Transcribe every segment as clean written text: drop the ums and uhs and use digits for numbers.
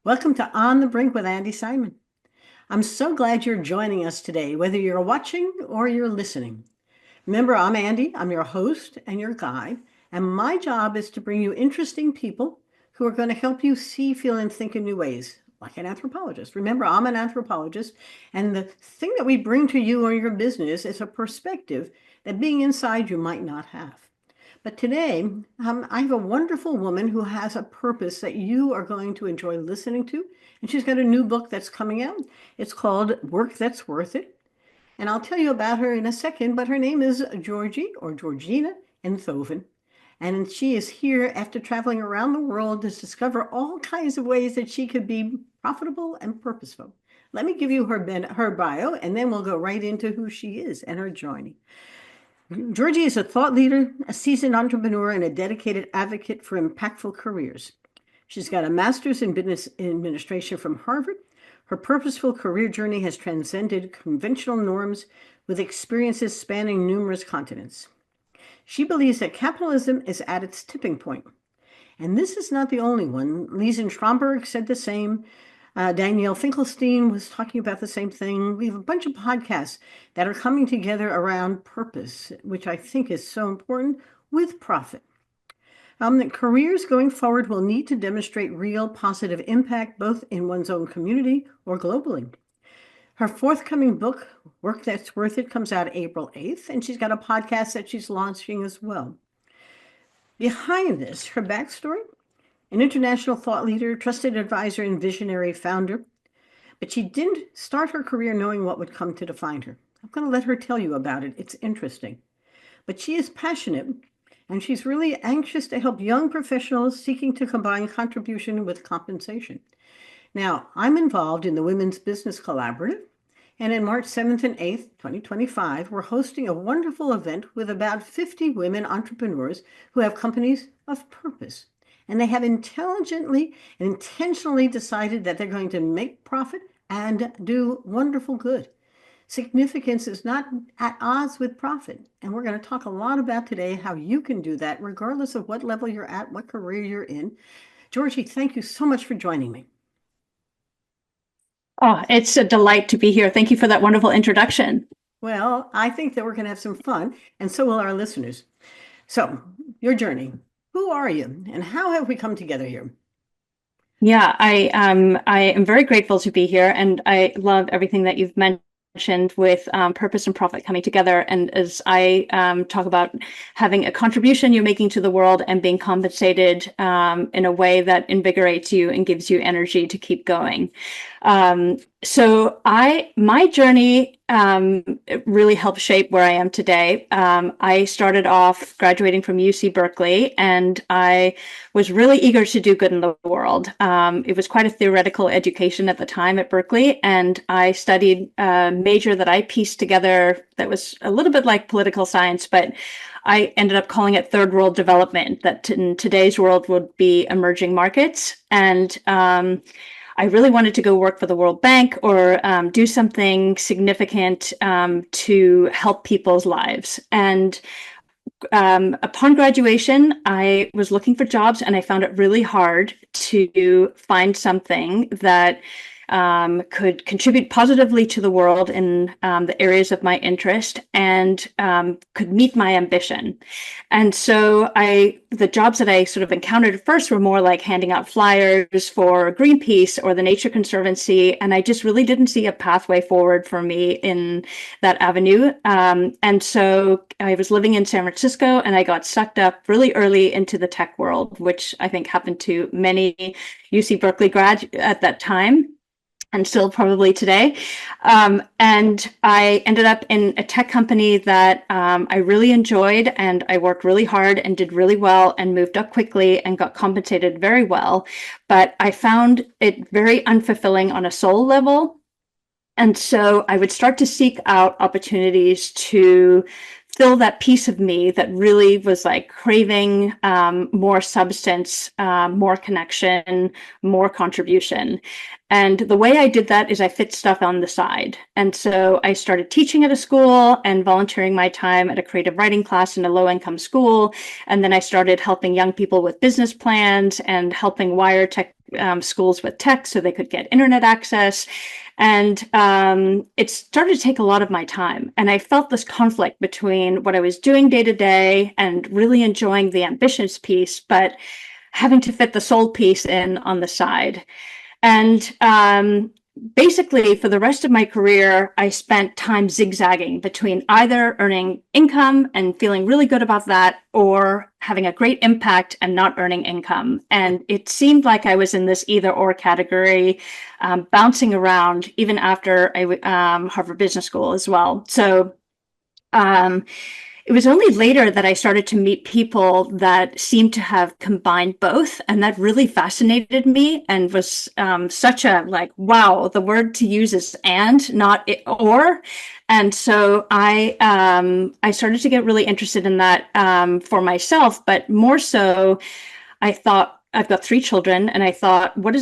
Welcome to On the Brink with Andi Simon. I'm so glad you're joining us today, whether you're watching or you're listening. Remember, I'm Andi, I'm your host and your guide, and my job is to bring you interesting people who are going to help you see, feel, and think in new ways, like an anthropologist. Remember, I'm an anthropologist, and the thing that we bring to you or your business is a perspective that being inside you might not have. But today, I have a wonderful woman who has a purpose that you are going to enjoy listening to. And she's got a new book that's coming out. It's called Work That's Worth It. And I'll tell you about her in a second, but her name is Georgi or Georgina Enthoven. And she is here after traveling around the world to discover all kinds of ways that she could be profitable and purposeful. Let me give you her bio, and then we'll go right into who she is and her journey. Georgi is a thought leader, a seasoned entrepreneur, and a dedicated advocate for impactful careers. She's got a master's in business administration from Harvard. Her purposeful career journey has transcended conventional norms with experiences spanning numerous continents. She believes that capitalism is at its tipping point. And this is not the only one. Lisa Stromberg said the same. Danielle Finkelstein was talking about the same thing. We have a bunch of podcasts that are coming together around purpose, which I think is so important, with profit. That careers going forward will need to demonstrate real positive impact, both in one's own community or globally. Her forthcoming book, Work That's Worth It, comes out April 8th, and she's got a podcast that she's launching as well. Behind this, her backstory: an international thought leader, trusted advisor, and visionary founder. But she didn't start her career knowing what would come to define her. I'm going to let her tell you about it. It's interesting. But she is passionate, and she's really anxious to help young professionals seeking to combine contribution with compensation. Now, I'm involved in the Women's Business Collaborative, and in March 7th and 8th, 2025, we're hosting a wonderful event with about 50 women entrepreneurs who have companies of purpose. And they have intelligently and intentionally decided that they're going to make profit and do wonderful good. Significance is not at odds with profit. And we're going to talk a lot about today how you can do that, regardless of what level you're at, what career you're in. Georgi, thank you so much for joining me. Oh, it's a delight to be here. Thank you for that wonderful introduction. Well, I think that we're going to have some fun, and so will our listeners. So, your journey. Who are you, and how have we come together here? Yeah, I am very grateful to be here, and I love everything that you've mentioned with purpose and profit coming together. And as I talk about having a contribution you're making to the world and being compensated in a way that invigorates you and gives you energy to keep going. So my journey really helped shape where I am today. I started off graduating from UC Berkeley, and I was really eager to do good in the world. It was quite a theoretical education at the time at Berkeley, and I studied a major that I pieced together that was a little bit like political science, but I ended up calling it third world development, that in today's world would be emerging markets. And I really wanted to go work for the World Bank or do something significant to help people's lives. And upon graduation, I was looking for jobs, and I found it really hard to find something that could contribute positively to the world in the areas of my interest and could meet my ambition. And so the jobs that I sort of encountered at first were more like handing out flyers for Greenpeace or the Nature Conservancy. And I just really didn't see a pathway forward for me in that avenue. And so I was living in San Francisco, and I got sucked up really early into the tech world, which I think happened to many UC Berkeley grads at that time, and still probably today. And I ended up in a tech company that I really enjoyed, and I worked really hard and did really well and moved up quickly and got compensated very well. But I found it very unfulfilling on a soul level. And so I would start to seek out opportunities to fill that piece of me that really was like craving more substance, more connection, more contribution. And the way I did that is I fit stuff on the side. And so I started teaching at a school and volunteering my time at a creative writing class in a low-income school. And then I started helping young people with business plans and helping wire schools with tech so they could get internet access. And it started to take a lot of my time. And I felt this conflict between what I was doing day to day and really enjoying the ambitious piece, but having to fit the soul piece in on the side. And basically, for the rest of my career, I spent time zigzagging between either earning income and feeling really good about that, or having a great impact and not earning income. And it seemed like I was in this either or category, bouncing around even after Harvard Business School as well. So um, it was only later that I started to meet people that seemed to have combined both. And that really fascinated me and was such a like, wow, the word to use is and, not it, or. And so I started to get really interested in that for myself, but more so, I thought I've got 3 children, and I thought, what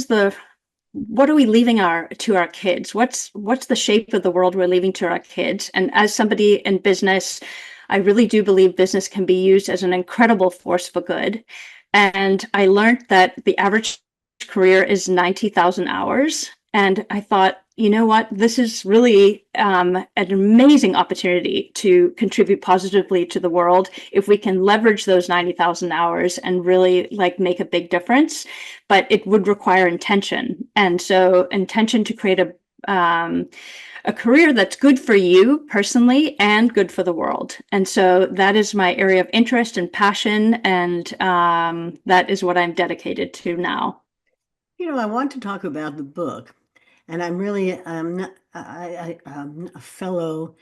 are we leaving to our kids? What's the shape of the world we're leaving to our kids? And as somebody in business, I really do believe business can be used as an incredible force for good. And I learned that the average career is 90,000 hours. And I thought, you know what, this is really an amazing opportunity to contribute positively to the world if we can leverage those 90,000 hours and really like make a big difference. But it would require intention. And so intention to create a career that's good for you personally and good for the world. And so that is my area of interest and passion. And that is what I'm dedicated to now. I want to talk about the book, and I'm really a fellow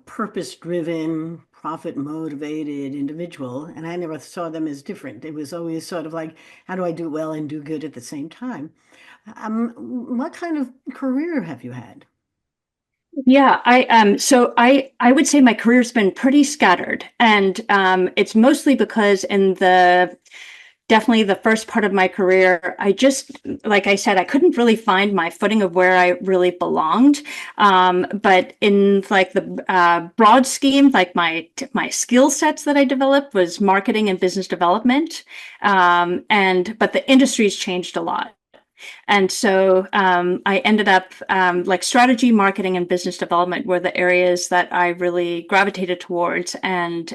purpose-driven, profit-motivated individual, and I never saw them as different. It was always sort of like, how do I do well and do good at the same time? What kind of career have you had? Yeah, I would say my career's been pretty scattered, and it's mostly because in the definitely the first part of my career, I just, like I said, I couldn't really find my footing of where I really belonged. But in like the broad scheme, like my skill sets that I developed was marketing and business development, and but the industry's changed a lot. And so I ended up like strategy, marketing, and business development were the areas that I really gravitated towards and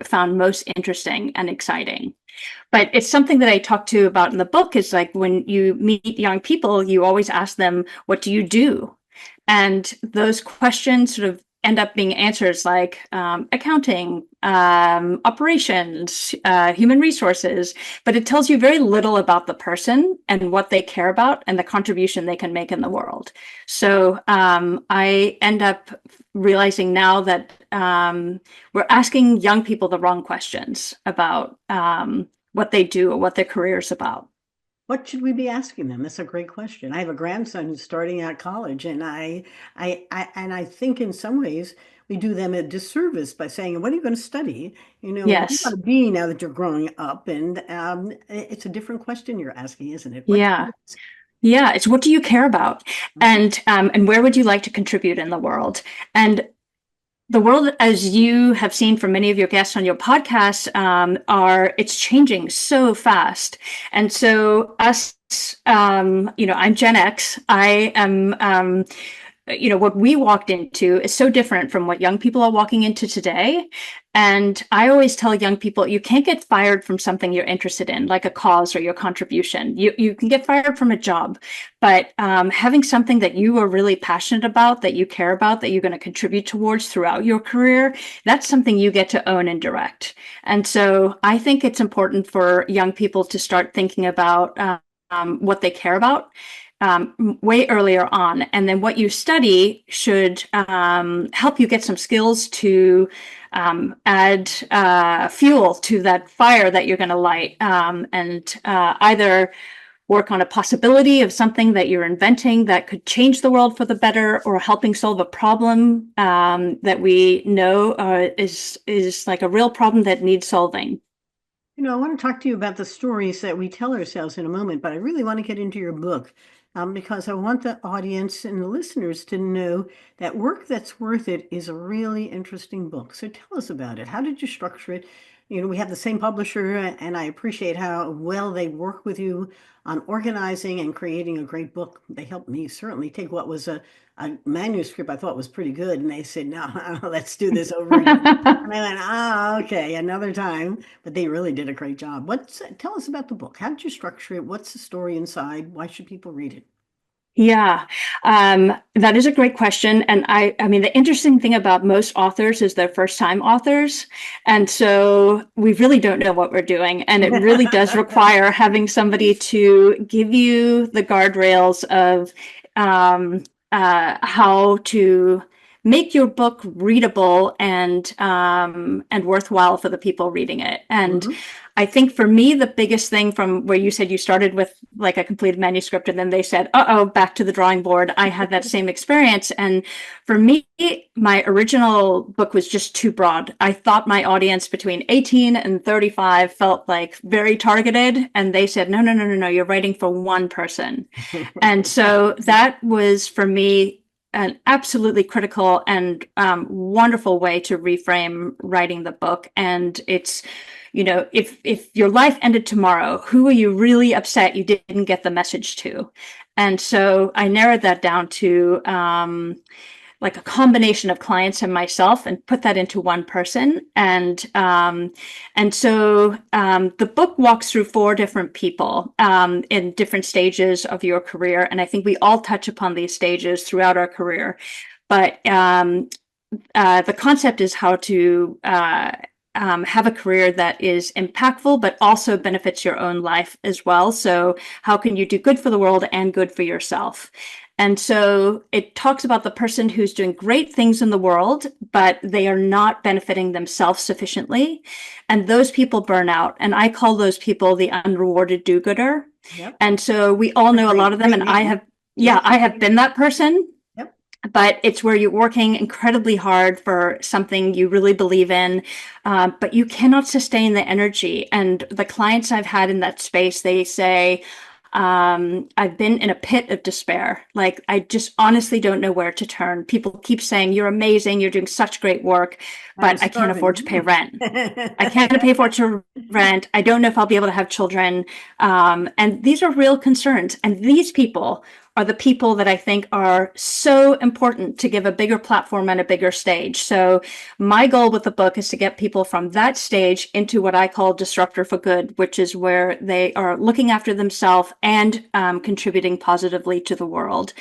found most interesting and exciting. But it's something that I talk to about in the book is like when you meet young people, you always ask them, what do you do? And those questions sort of end up being answers like accounting, operations, human resources, but it tells you very little about the person and what they care about and the contribution they can make in the world. So I end up realizing now that we're asking young people the wrong questions about what they do or what their career is about. What should we be asking them? That's a great question. I have a grandson who's starting out college, and I think in some ways we do them a disservice by saying, "What are you going to study? What do you Yes. want to be now that you're growing up?" And it's a different question you're asking, isn't it? What should Yeah. we ask? Yeah, it's what do you care about, and where would you like to contribute in the world? And the world, as you have seen from many of your guests on your podcast, it's changing so fast. And so us, I'm Gen X. I am what we walked into is so different from what young people are walking into today. And I always tell young people, you can't get fired from something you're interested in, like a cause or your contribution. You can get fired from a job, but having something that you are really passionate about, that you care about, that you're going to contribute towards throughout your career, that's something you get to own and direct. And so I think it's important for young people to start thinking about what they care about way earlier on. And then what you study should help you get some skills to add fuel to that fire that you're going to light, and either work on a possibility of something that you're inventing that could change the world for the better, or helping solve a problem that we know is like a real problem that needs solving. I want to talk to you about the stories that we tell ourselves in a moment, but I really want to get into your book because I want the audience and the listeners to know that Work That's Worth It is a really interesting book. So tell us about it. How did you structure it? we have the same publisher, and I appreciate how well they work with you on organizing and creating a great book. They helped me certainly take what was a manuscript I thought was pretty good, and they said, no, let's do this over again. And I went, okay, another time. But they really did a great job. Tell us about the book. How did you structure it? What's the story inside? Why should people read it? Yeah, that is a great question. And I mean, the interesting thing about most authors is they're first-time authors. And so we really don't know what we're doing. And it really does require having somebody to give you the guardrails of how to make your book readable and worthwhile for the people reading it. And Mhm. I think for me, the biggest thing from where you said you started with like a completed manuscript and then they said, uh-oh, back to the drawing board. I had that same experience. And for me, my original book was just too broad. I thought my audience between 18 and 35 felt like very targeted. And they said, no, no, no, no, no, you're writing for one person. And so that was for me an absolutely critical and wonderful way to reframe writing the book. And it's, if your life ended tomorrow, who are you really upset you didn't get the message to? And so I narrowed that down to like a combination of clients and myself, and put that into one person. And so the book walks through 4 different people in different stages of your career, and I think we all touch upon these stages throughout our career. But the concept is how to have a career that is impactful, but also benefits your own life as well. So how can you do good for the world and good for yourself? And so it talks about the person who's doing great things in the world, but they are not benefiting themselves sufficiently. And those people burn out. And I call those people the unrewarded do-gooder. Yep. And so we all know a lot of them. Great And I name. have, Yep. yeah, I have been that person. Yep. But it's where you're working incredibly hard for something you really believe in, but you cannot sustain the energy. And the clients I've had in that space, they say, I've been in a pit of despair. Like, I just honestly don't know where to turn. People keep saying, you're amazing, you're doing such great work, I'm but I can't afford to starving. pay rent. I can't pay for it to rent. I don't know if I'll be able to have children. And these are real concerns. And these people are the people that I think are so important to give a bigger platform and a bigger stage. So my goal with the book is to get people from that stage into what I call disruptor for good, which is where they are looking after themselves and contributing positively to the world.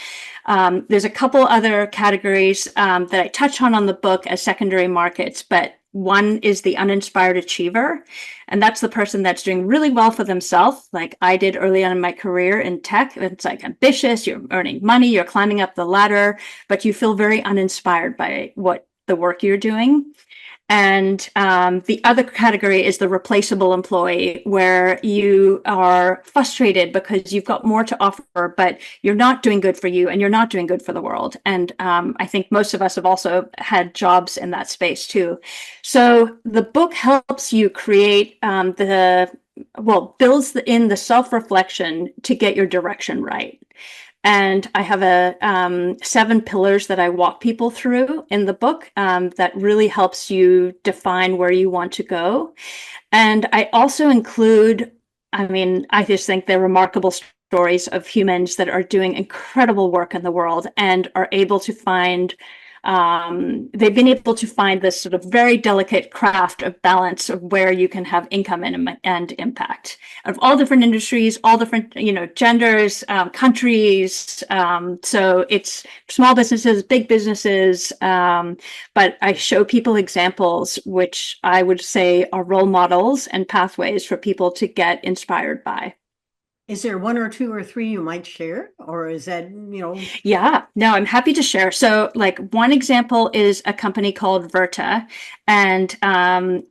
There's a couple other categories that I touch on the book as secondary markets, but one is the uninspired achiever. And that's the person that's doing really well for themselves, like I did early on in my career in tech. It's like ambitious, you're earning money, you're climbing up the ladder, but you feel very uninspired by what the work you're doing. And the other category is the replaceable employee, where you are frustrated because you've got more to offer, but you're not doing good for you and you're not doing good for the world. And I think most of us have also had jobs in that space too. So the book helps you create builds in the self-reflection to get your direction right. And I have 7 pillars that I walk people through in the book that really helps you define where you want to go. And I also include, I just think they're remarkable stories of humans that are doing incredible work in the world and are able to find they've been able to find this sort of very delicate craft of balance of where you can have income and impact of all different industries, all different, genders, countries. So it's small businesses, big businesses. But I show people examples, which I would say are role models and pathways for people to get inspired by. Is there 1 or 2 or 3 you might share? Or is that, Yeah, no, I'm happy to share. So, like, one example is a company called Verta, and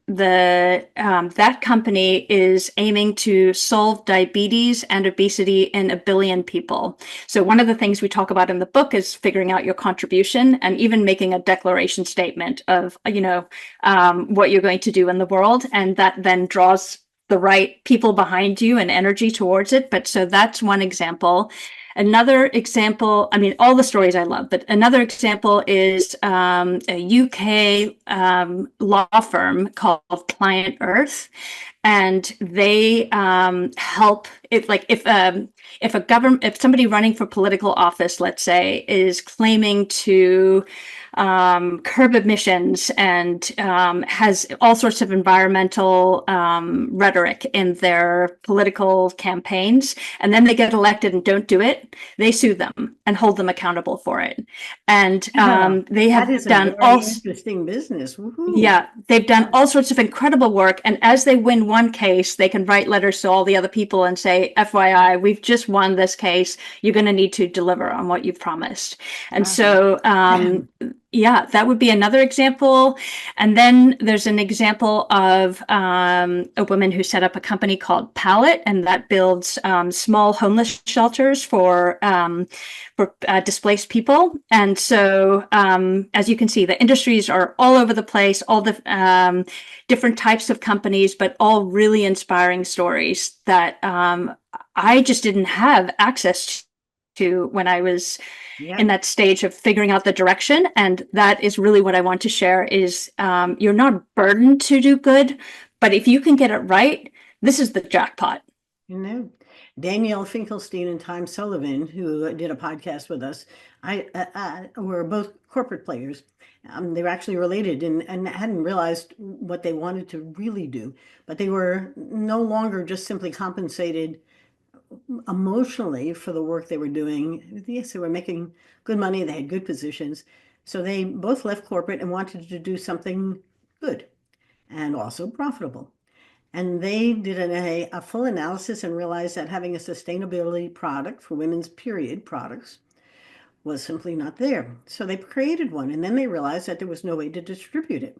that company is aiming to solve diabetes and obesity in 1 billion people. So, one of the things we talk about in the book is figuring out your contribution and even making a declaration statement of, what you're going to do in the world, and that then draws the right people behind you and energy towards it. But so that's one example. Another example, I mean, all the stories I love, but another example is a UK law firm called Client Earth, and they help if somebody running for political office, let's say, is claiming to curb emissions and has all sorts of environmental rhetoric in their political campaigns, and then they get elected and don't do it, they sue them and hold them accountable for it. And Wow, they that have is a done very all interesting business. Woohoo. yeah, they've done all sorts of incredible work. And as they win one case, they can write letters to all the other people and say, FYI, we've just won this case. You're going to need to deliver on what you've promised. And Wow. so, yeah, that would be another example. And then there's an example of a woman who set up a company called Pallet, and that builds small homeless shelters for displaced people. And so, as you can see, the industries are all over the place, all the different types of companies, but all really inspiring stories that I just didn't have access to when I was in Yep. that stage of figuring out the direction. And that is really what I want to share is you're not burdened to do good, but if you can get it right, this is the jackpot. You know, Danielle Finkelstein and Tom Sullivan, who did a podcast with us, were both corporate players. They were actually related and hadn't realized what they wanted to really do, but they were no longer just simply compensated emotionally for the work they were doing. Yes, they were making good money, they had good positions. So they both left corporate and wanted to do something good and also profitable. And they did a full analysis and realized that having a sustainability product for women's period products was simply not there. So they created one, and then they realized that there was no way to distribute it.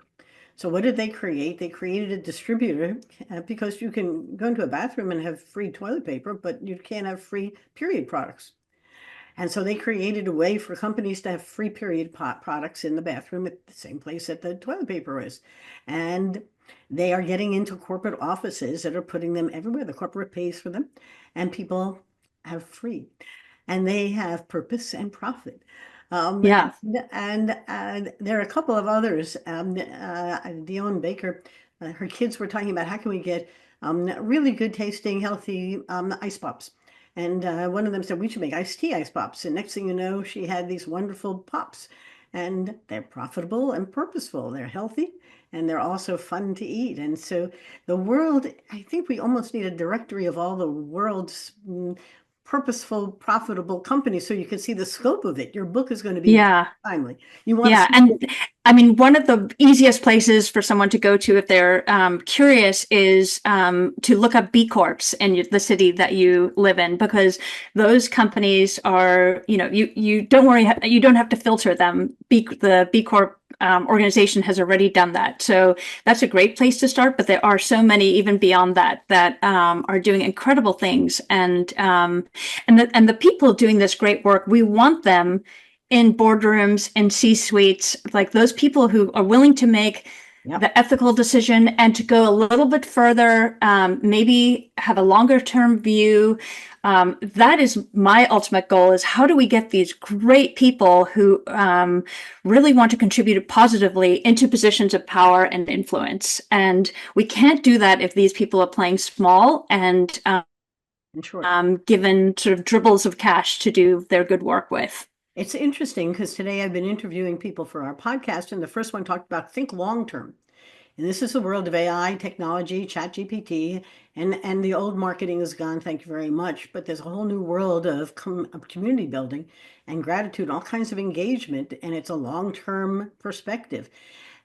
So what did they create? They created a distributor because you can go into a bathroom and have free toilet paper, but you can't have free period products. And so they created a way for companies to have free period products in the bathroom at the same place that the toilet paper is. And they are getting into corporate offices that are putting them everywhere. The corporate pays for them, and people have free. And they have purpose and profit. Yeah. And there are a couple of others. Dion Baker, her kids were talking about how can we get really good tasting, healthy ice pops. And one of them said, we should make iced tea ice pops. And next thing you know, she had these wonderful pops. And they're profitable and purposeful. They're healthy and they're also fun to eat. And so the world, I think we almost need a directory of all the world's purposeful, profitable companies so you can see the scope of it. Your book is going to be Yeah. timely. You want to Yeah, see and I mean, one of the easiest places for someone to go to if they're curious is to look up B Corps in the city that you live in, because those companies are, you don't worry, you don't have to filter them. The B Corp organization has already done that, so that's a great place to start. But there are so many even beyond that that are doing incredible things, and the people doing this great work, we want them in boardrooms and C-suites, like those people who are willing to make Yep. the ethical decision and to go a little bit further, maybe have a longer term view. That is my ultimate goal, is how do we get these great people who really want to contribute positively into positions of power and influence. And we can't do that if these people are playing small and Sure. given sort of dribbles of cash to do their good work with. It's interesting because today I've been interviewing people for our podcast, and the first one talked about think long term. And this is the world of AI, technology, chat GPT, and the old marketing is gone, thank you very much. But there's a whole new world of community building and gratitude, all kinds of engagement, and it's a long-term perspective.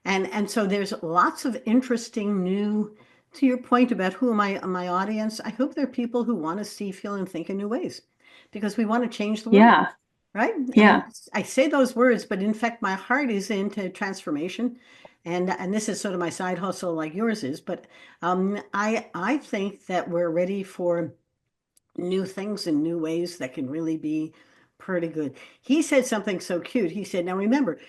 And so there's lots of interesting new, to your point about who am my audience, I hope they're people who want to see, feel, and think in new ways because we want to change the world. Yeah. Right? And Yeah. I say those words, but in fact, my heart is into transformation. And this is sort of my side hustle like yours is. But I think that we're ready for new things and new ways that can really be pretty good. He said something so cute. He said, now remember,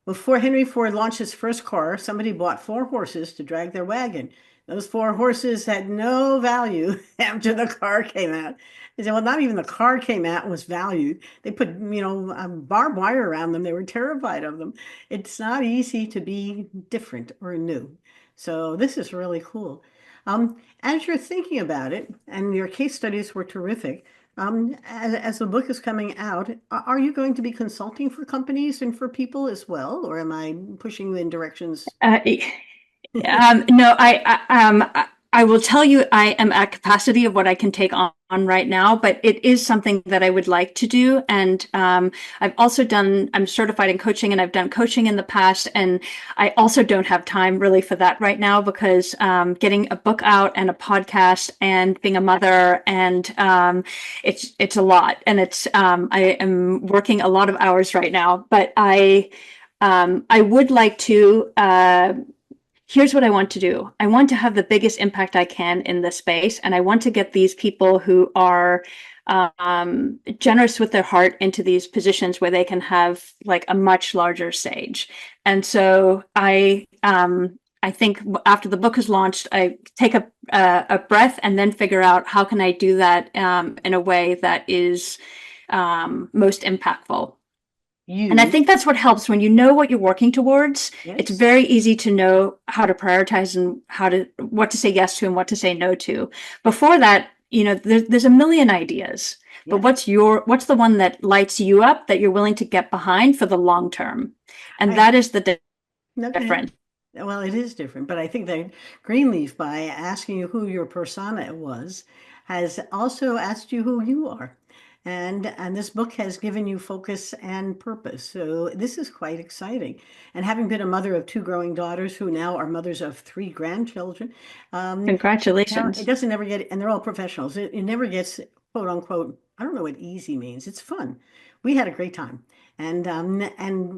before Henry Ford launched his first car, somebody bought 4 horses to drag their wagon. Those four horses had no value after the car came out. They said, well, not even the car came out and was valued. They put, barbed wire around them. They were terrified of them. It's not easy to be different or new. So this is really cool. As you're thinking about it, and your case studies were terrific, as the book is coming out, are you going to be consulting for companies and for people as well, or am I pushing you in directions? Uh, no, I will tell you, I am at capacity of what I can take on right now, but it is something that I would like to do. And I've also I'm certified in coaching and I've done coaching in the past. And I also don't have time really for that right now because getting a book out and a podcast and being a mother and it's a lot. And I am working a lot of hours right now, but I would like to here's what I want to do. I want to have the biggest impact I can in this space. And I want to get these people who are generous with their heart into these positions where they can have like a much larger stage. And so I think after the book is launched, I take a breath and then figure out how can I do that in a way that is most impactful. And I You, think that's what helps when you know what you're working towards. It's yes, very easy to know how to prioritize and what to say yes to and what to say no to. Before that, there's a million ideas, but yes. what's the one that lights you up that you're willing to get behind for the long term? And I that is the no, go ahead. difference. Well, it is different, but I think that Greenleaf, by asking you who your persona was, has also asked you who you are. And this book has given you focus and purpose. So this is quite exciting. And having been a mother of two growing daughters who now are mothers of three grandchildren, um, it Congratulations. doesn't ever get, and they're all professionals. It never gets quote unquote, I don't know what easy means. It's fun. We had a great time. And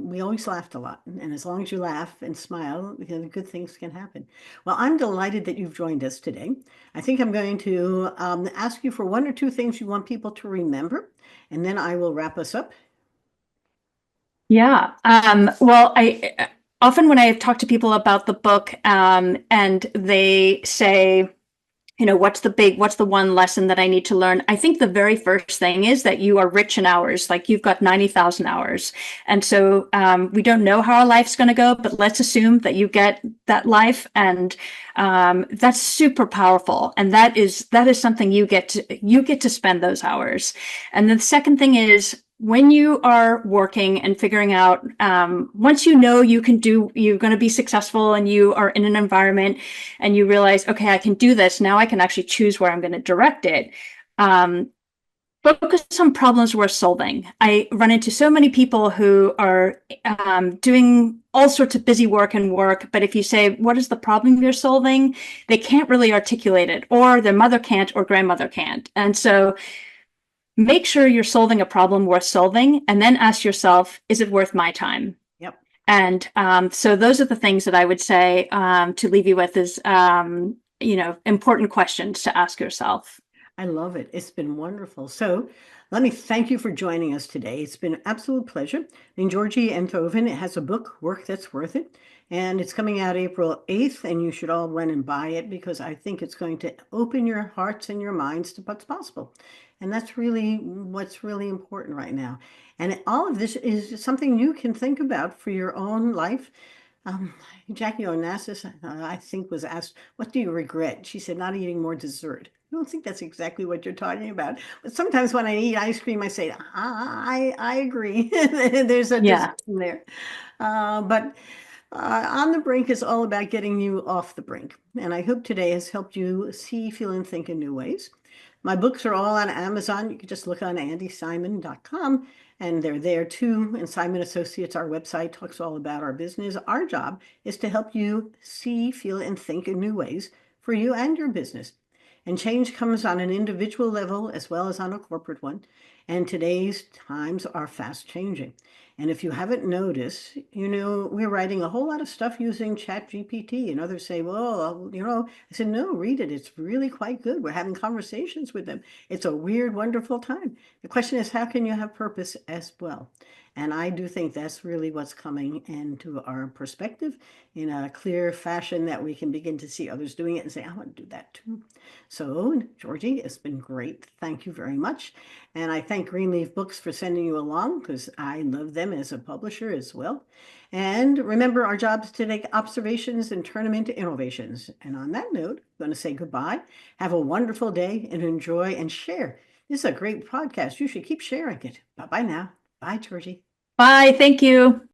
we always laughed a lot. And as long as you laugh and smile, good things can happen. Well, I'm delighted that you've joined us today. I think I'm going to ask you for one or two things you want people to remember, and then I will wrap us up. Yeah. Well, I often when I talk to people about the book, and they say, what's the one lesson that I need to learn? I think the very first thing is that you are rich in hours, like you've got 90,000 hours. And so we don't know how our life's going to go, but let's assume that you get that life. And that's super powerful. And that is something you get to spend those hours. And the second thing is, when you are working and figuring out, once you know you're going to be successful and you are in an environment and you realize, okay, I can do this. Now I can actually choose where I'm going to direct it. Focus on problems worth solving. I run into so many people who are doing all sorts of busy work, but if you say, what is the problem you're solving? They can't really articulate it, or their mother can't, or grandmother can't. And so make sure you're solving a problem worth solving, and then ask yourself, is it worth my time? Yep. And so those are the things that I would say to leave you with is, important questions to ask yourself. I love it. It's been wonderful. So let me thank you for joining us today. It's been an absolute pleasure. And Georgi Enthoven has a book, Work That's Worth It, and it's coming out April 8th, and you should all run and buy it because I think it's going to open your hearts and your minds to what's possible. And that's really what's really important right now. And all of this is something you can think about for your own life. Um, Jackie Onassis, I think, was asked, what do you regret? She said, not eating more dessert. I don't think that's exactly what you're talking about. But sometimes when I eat ice cream, I say, I agree. There's a Yeah. decision there. But On the Brink is all about getting you off the brink. And I hope today has helped you see, feel, and think in new ways. My books are all on Amazon. You can just look on andisimon.com and they're there too. And Simon Associates, our website, talks all about our business. Our job is to help you see, feel, and think in new ways for you and your business. And change comes on an individual level as well as on a corporate one. And today's times are fast changing. And if you haven't noticed, we're writing a whole lot of stuff using Chat GPT, and others say, well, I said, no, read it. It's really quite good. We're having conversations with them. It's a weird, wonderful time. The question is, how can you have purpose as well? And I do think that's really what's coming into our perspective in a clear fashion that we can begin to see others doing it and say, I want to do that too. So, Georgie, it's been great. Thank you very much. And I thank Greenleaf Books for sending you along because I love them as a publisher as well. And remember, our job is to take observations and turn them into innovations. And on that note, I'm going to say goodbye. Have a wonderful day and enjoy and share. This is a great podcast. You should keep sharing it. Bye bye now. Bye, Georgie. Bye. Thank you.